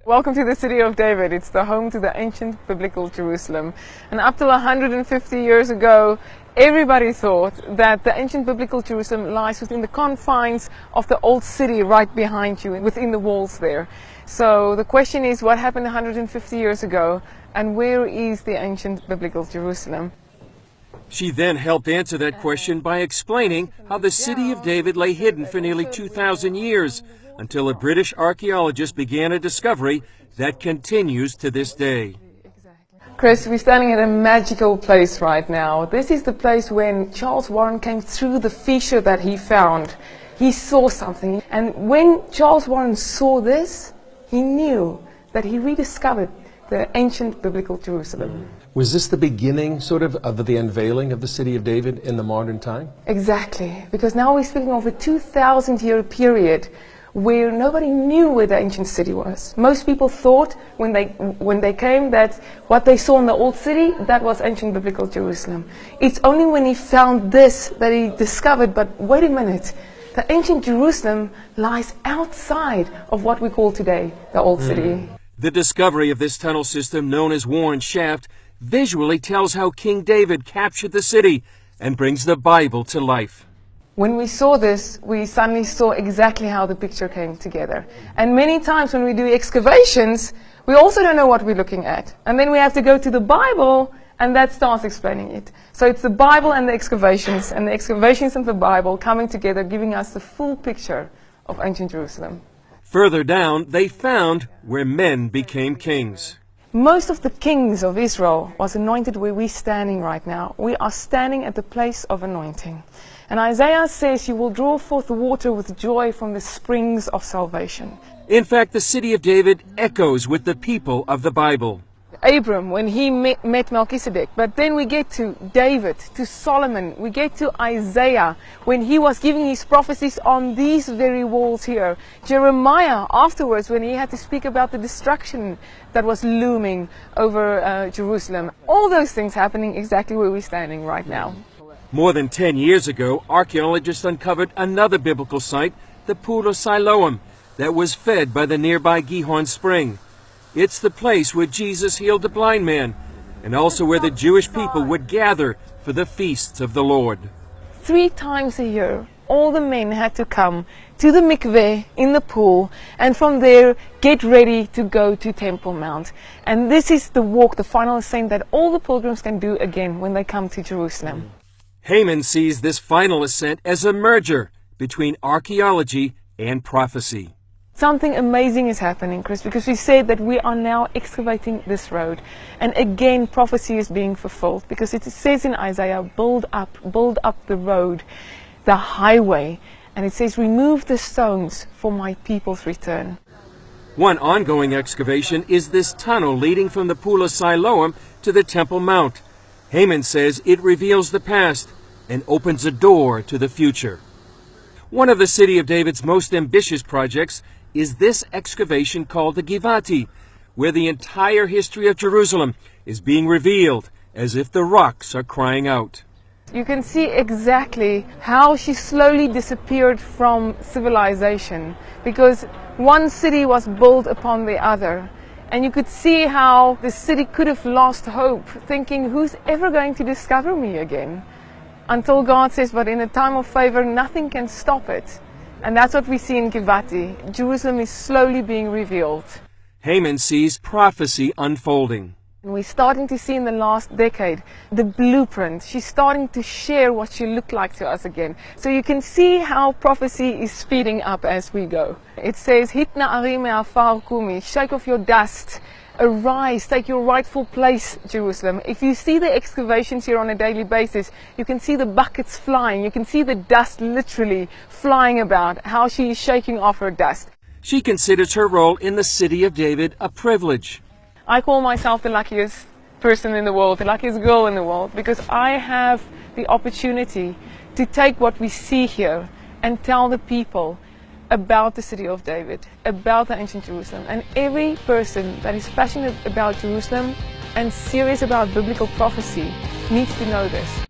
Welcome to the City of David. It's the home to the ancient biblical Jerusalem. And up till 150 years ago, everybody thought that the ancient biblical Jerusalem lies within the confines of the old city right behind you, within the walls there. So the question is, what happened 150 years ago, and where is the ancient biblical Jerusalem? She then helped answer that question by explaining how the City of David lay hidden for nearly 2,000 years, until a British archaeologist began a discovery that continues to this day. Chris, we're standing at a magical place right now. This is the place when Charles Warren came through the fissure that he found. He saw something, and when Charles Warren saw this, he knew that he rediscovered the ancient biblical Jerusalem. Was this the beginning, sort of the unveiling of the City of David in the modern time? Exactly, because now we're speaking of a 2,000-year period where nobody knew where the ancient city was. Most people thought when they came that what they saw in the old city, that was ancient biblical Jerusalem. It's only when he found this that he discovered, but wait a minute, the ancient Jerusalem lies outside of what we call today the old city. The discovery of this tunnel system, known as Warren Shaft, visually tells how King David captured the city and brings the Bible to life. When we saw this, we suddenly saw exactly how the picture came together. And many times when we do excavations, we also don't know what we're looking at. And then we have to go to the Bible, and that starts explaining it. So it's the Bible and the excavations and the Bible coming together, giving us the full picture of ancient Jerusalem. Further down, they found where men became kings. Most of the kings of Israel was anointed where we're standing right now. We are standing at the place of anointing. And Isaiah says, "You will draw forth water with joy from the springs of salvation." In fact, the City of David echoes with the people of the Bible. Abram, when he met Melchizedek. But then we get to David, to Solomon. We get to Isaiah, when he was giving his prophecies on these very walls here. Jeremiah, afterwards, when he had to speak about the destruction that was looming over Jerusalem. All those things happening exactly where we're standing right now. More than 10 years ago, archaeologists uncovered another biblical site, the Pool of Siloam, that was fed by the nearby Gihon Spring. It's the place where Jesus healed the blind man, and also where the Jewish people would gather for the feasts of the Lord. 3 times a year, all the men had to come to the mikveh in the pool, and from there get ready to go to Temple Mount. And this is the walk, the final ascent that all the pilgrims can do again when they come to Jerusalem. Haman sees this final ascent as a merger between archaeology and prophecy. Something amazing is happening, Chris, because we said that we are now excavating this road. And again, prophecy is being fulfilled, because it says in Isaiah, build up the road, the highway. And it says, remove the stones for my people's return. One ongoing excavation is this tunnel leading from the Pool of Siloam to the Temple Mount. Haman says it reveals the past and opens a door to the future. One of the City of David's most ambitious projects is this excavation called the Givati, where the entire history of Jerusalem is being revealed as if the rocks are crying out. You can see exactly how she slowly disappeared from civilization, because one city was built upon the other. And you could see how the city could have lost hope, thinking, who's ever going to discover me again? Until God says, but in a time of favor, nothing can stop it. And that's what we see in Givati. Jerusalem is slowly being revealed. Haman sees prophecy unfolding. And we're starting to see in the last decade the blueprint. She's starting to share what she looked like to us again. So you can see how prophecy is speeding up as we go. It says, Hitna arim me'afar kumi, shake off your dust. Arise, take your rightful place, Jerusalem. If you see the excavations here on a daily basis, you can see the buckets flying. You can see the dust literally flying about, how she is shaking off her dust. She considers her role in the City of David a privilege. I call myself the luckiest person in the world, the luckiest girl in the world, because I have the opportunity to take what we see here and tell the people about the City of David, about the ancient Jerusalem. And every person that is passionate about Jerusalem and serious about biblical prophecy needs to know this.